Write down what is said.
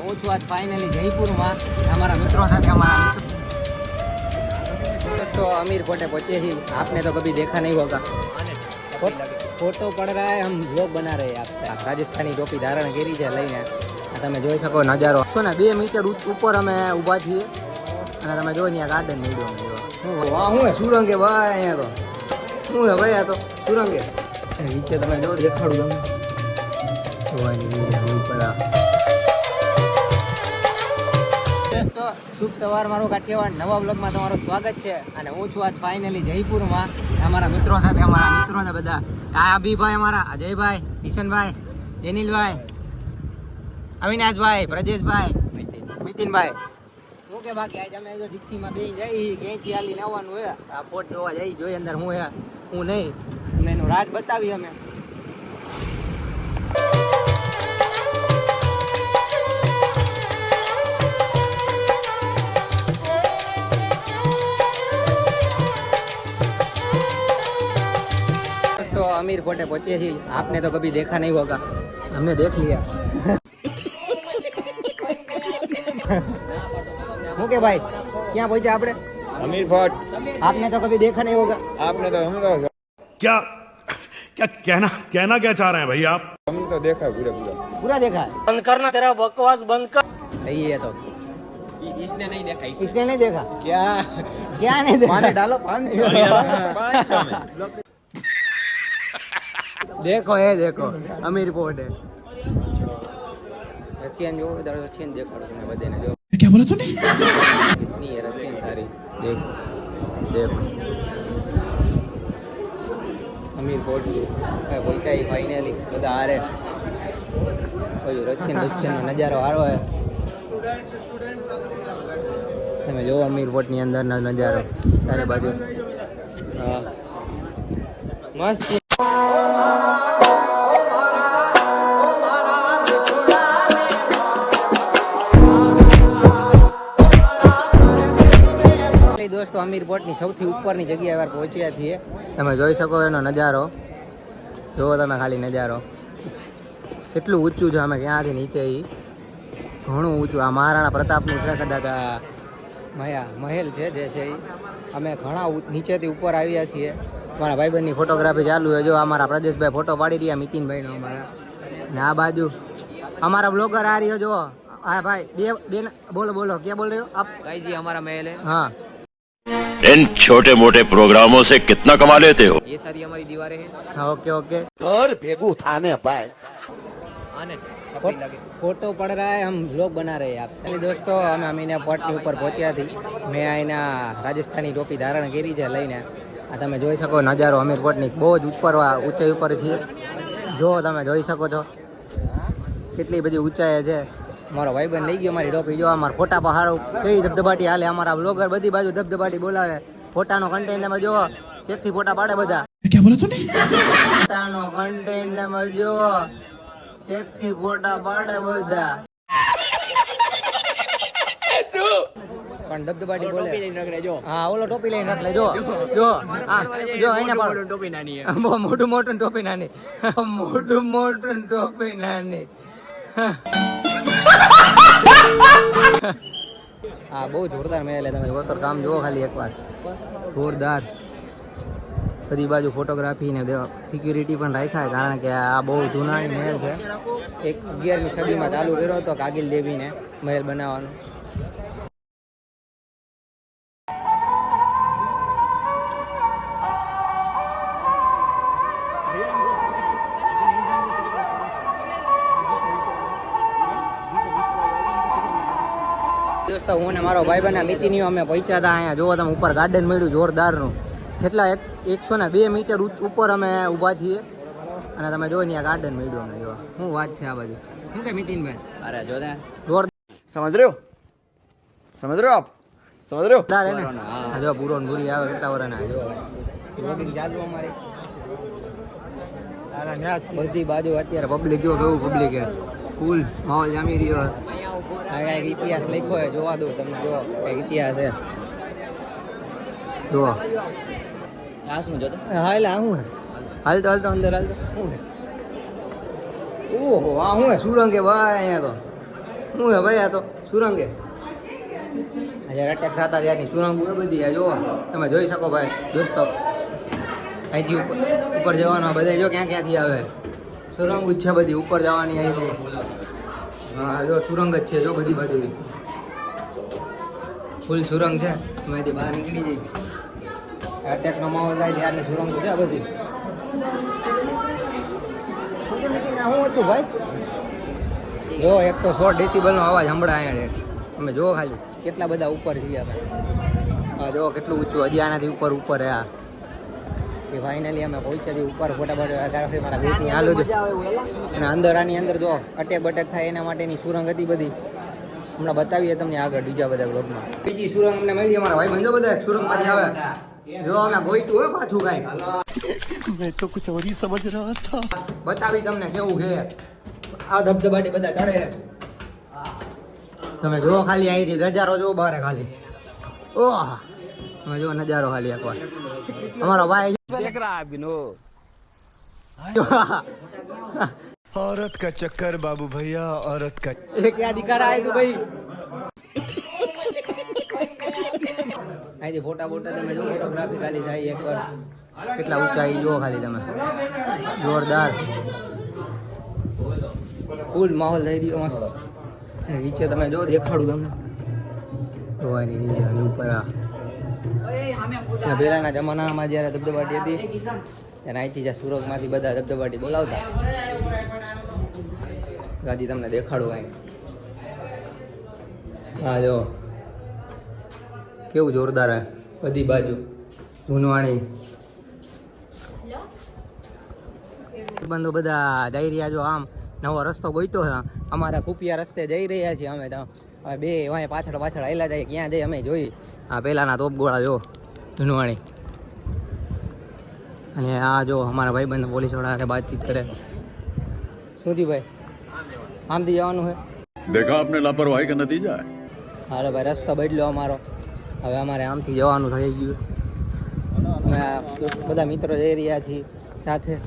હું છું આજ ફાઇનલી જયપુરમાં અમારા મિત્રો સાથે तो अमीर कोटे पहुंचे ही आपने तो कभी देखा नहीं होगा फोटो पड़ रहा है हम व्लॉग बना रहे हैं आपसे राजस्थानी टोपी धारण करी છે લઈને તમે જોઈ શકો નજારો છો ને 2 મીટર ઉપર અમે ઊભા છીએ અને તમે જો અહીંયા ગાર્ડન મળ્યો હું વાહ હું સુરંગે ભાઈ અહીંયા તો હું હે ભાઈ આ તો સુરંગે નીચે તમે જો દેખાડું તમને જોવાની ઉપર તો શુભ સવાર મારો કાઠિયાવાડ નવા બ્લોગમાં તમારું સ્વાગત છે અને હું છું આજ ફાઇનલી જયપુરમાં અમારા મિત્રો સાથે અમારા મિત્રો છે બધા આ અભિભાઈ અમારા અજયભાઈ કિશનભાઈ જેનિલભાઈ અવિનાશભાઈ બ્રજેશભાઈ નીતિનભાઈ હું કે બાકી આજે અમે જીપ્સીમાં બેસી જઈ ક્યાંયથી હાલીને આવવાનું હોય આ પોટ જોવા જઈ જોઈએ અંદર હું હે હું નહીં અને એનું રાજ બતાવી અમે तो अमीर कोटे पहुंचे ही आपने तो कभी देखा नहीं होगा हमने देख लिया ओके भाई क्या पहुंचे आपने अमीर फोर्ट आपने तो कभी देखा नहीं होगा आपने तो हम तो क्या क्या कहना क्या चाह रहे हैं भाई आप हम तो देखा पूरा पूरा पूरा देखा है बंद करना तेरा बकवास बंद कर सही है तो इसने नहीं देखा इसने नहीं देखा क्या क्या नहीं देखा पानी डालो 500 में देखो ये देखो अमीर पोर्ट है रशियन जो इधर रशियन देखो तुमने बदे ने जो क्या बोला तूने कितनी है रशियन सारी देखो देखो अमीर पोर्ट पहुंचा ही फाइनली બધા હારે કોઈ રશિયન નો નજારો હારો હે તમે જો અમીર પોર્ટ ની અંદર નો નજારો ચારે બાજુ મસ્ત दोस्तों अमीर पोर्ट ની સૌથી ઉપરની જગ્યાએ વાર પહોંચ્યા છીએ તમે જોઈ શકો એનો નજારો જો તમે ખાલી નજારો કેટલું ઊંચું છે અમે ક્યાંથી નીચે ઘણું ઊંચું આ મહારાણા પ્રતાપનું છે કદાચ મહેલ છે જે છે અમે ઘણા નીચેથી ઉપર આવ્યા છીએ મારા ભાઈબંધની ફોટોગ્રાફી ચાલુ છે જો અમારા પ્રદેશભાઈ ફોટો પાડી રહ્યા નીતિનભાઈનો અમારા ને આ બાજુ અમારા બ્લોગર આ રહ્યો જો હા ભાઈ બે બોલો બોલો क्या बोल रहे हो आप गाइस ये हमारा महल है हाँ इन छोटे मोटे प्रोग्रामों से कितना कमा लेते हो ये सारी हमारी दीवारें हैं हाँ ओके ओके घर भेगू थाने पाए आने छपरी लगे फोटो पड़ रहा है हम व्लॉग बना रहे हैं आपसे दोस्तों અમે અમીના પોર્ટની ઉપર પહોંચ્યા હતી મેં અહીંના રાજસ્થાની ટોપી ધારણ કરી છે લઈને આ તમે જોઈ શકો નજારો અમીર પોર્ટની બહુ જ ઉપર ઊંચાઈ ઉપર છીએ જો તમે જોઈ શકો છો કેટલી બધી ઊંચાઈ છે મારો ભાઈબંધ લઈ ગયો મારી ટોપી જો અમારા ફોટા પર હારું કેવી ધબધબાટી હાલે અમારા બ્લોગર બધી બાજુ ધબધબાટી બોલાવે ફોટાનો કન્ટેન્ટ તમે જો સેક્સી ફોટા પાડે બધા क्या बोला तूने ફોટાનો કન્ટેન્ટ તમે જો સેક્સી ફોટા પાડે બધા પણ ધબધબાટી બોલે जो હા ઓલો ટોપી લઈને રખ લે જો જો હા જો અહીંયા પાડો टोपी नानी है બહુ મોટું મોટું ટોપી નાની મોટું મોટું ટોપી નાની હા બહુ જોરદાર મહેલ છે તમે જોતર કામ જુઓ ખાલી એકવાર જોરદાર બધી બાજુ ફોટોગ્રાફી ને સિક્યુરિટી પણ રાખ્યા કારણ કે આ બહુ જૂનાની મહેલ છે 11મી સદીમાં ચાલુ કર્યો હતો કાગિલ દેવીને મહેલ બનાવવાનો દોસ્તો હું ને મારો ભાઈ બના મિતિનીઓ અમે પહોંચ્યા હતા અહીંયા જોવો તમે ઉપર ગાર્ડન મળ્યું જોરદારનું કેટલા 102 મીટર ઉપર અમે ઊભા છીએ અને તમે જો ને આ ગાર્ડન મળ્યું અમને જો શું વાત છે આ બાજુ શું કે મિતિનભાઈ अरे जो है समझ रहे हो आप समझ रहे हो જોરદાર હે ને આ જો પૂરો ને પૂરી આવે કેટલા વરાના જો વ્લોગિંગ ચાલુ અમારી બધી બાજુ અત્યારે પબ્લિક જો કેવું પબ્લિક હે ફૂલ માહોલ જામી રહ્યો આ કઈક ઇતિહાસ લખ્યો હે જોવા દો તમને જો કઈક ઇતિહાસ હે જો આ શું જોતો હા એટલે આ શું હે હાલતો અંદર હાલતો શું હે ઓહો આ શું હે સુરંગ હે ભાઈ અહીંયા તો હું હે ભાઈ આ તો સુરંગ હે જ્યારે અટેક થતા ત્યારની સુરંગો એ બધી આ જુઓ તમે જોઈ શકો ભાઈ દોસ્તો અહીંથી ઉપર જવાનું બધા જો ક્યાં ક્યાંથી આવે સુરંગ જ છે બધી ઉપર જવાની અહીંથી હા જો સુરંગ જ છે જો બધી બાજુ ફૂલ સુરંગ છે તમે અહીંથી બહાર નીકળી જઈ અટેકનો માહોલ થાય ત્યારની સુરંગો છે આ બધી શું હતું ભાઈ જો 116 ડેસિબલનો અવાજ સંભળાય અહીંયા તમે જુઓ ખાલી કેટલા બધા ઉપર છીએ આપણે હા જુઓ કેટલું ઊંચું હજી આનાથી ઉપર આ એ ફાઇનલી અમે પહોંચ્યાથી ઉપર ફોટા પાડ્યા મારા ગ્રુપની હાલો જ અને આની અંદર જો અટેક બટેક થાય એના માટેની સુરંગ હતી બધી હમણાં બતાવીએ તમને આગળ બીજા બધા બ્લોગમાં બીજી સુરંગ અમને મળી અમારા ભાઈ બંધો બધા સુરંગમાંથી આવે જો અમે ગોઈતું હોય પાછું કાંઈ मैं तो कुछ और ही समझ रहा था બતાવી તમને કેવું છે આ ધબધબાટી બધા ચડે તમે જો ખાલી અહીંથી નજારો જો બહાર ખાલી ઓહ તમે જો નજારો ખાલી એકવાર અમારો ભાઈ देख रहा है बिनो औरत का चक्कर बाबू भैया औरत का ये क्या दिखा रहा है तू भाई અહીંથી ફોટા તમે જો ફોટોગ્રાફી ખાલી થાય એકવાર કેટલા ઊંચાઈ જો ખાલી તમે જોરદાર ફૂલ માહોલ થઈ રહ્યો મસ્ત અને નીચે તમે જો દેખાડું તમને જોવાની નીચે અને ઉપર આ પહેલાના જમાનામાં જ્યારે ધબધબાટી હતી ત્યારે અહીંથી જ્યાં સુરતમાંથી બધા ધબધબાટી બોલાવતા ગાજી તમને દેખાડું અહીં હા જો કેવું જોરદાર હે બધી બાજુ જૂનવાણી બંધો બધા જઈ રહ્યા જો આમ નવો રસ્તો ગોઈતો છે અમારા કુપિયા રસ્તે જઈ રહ્યા છીએ અમે તો હવે બે વાંય પાછળ આવેલા જાય ક્યાં જઈએ અમે જોઈ આ પહેલાના તોપ ગોળા જો જૂનવાણી અને આ જો અમારા ભાઈબંધ પોલીસ વાળા વાતચીત કરે શું થયું ભાઈ આમથી જવાનું છે देखा आपने लापरवाही का नतीजा है હાલો ભાઈ રસ્તો બદલ્યો અમારો હવે અમારે આમથી જવાનું થઈ ગયું અમે બધા મિત્રો જઈ રહ્યા છીએ સાથે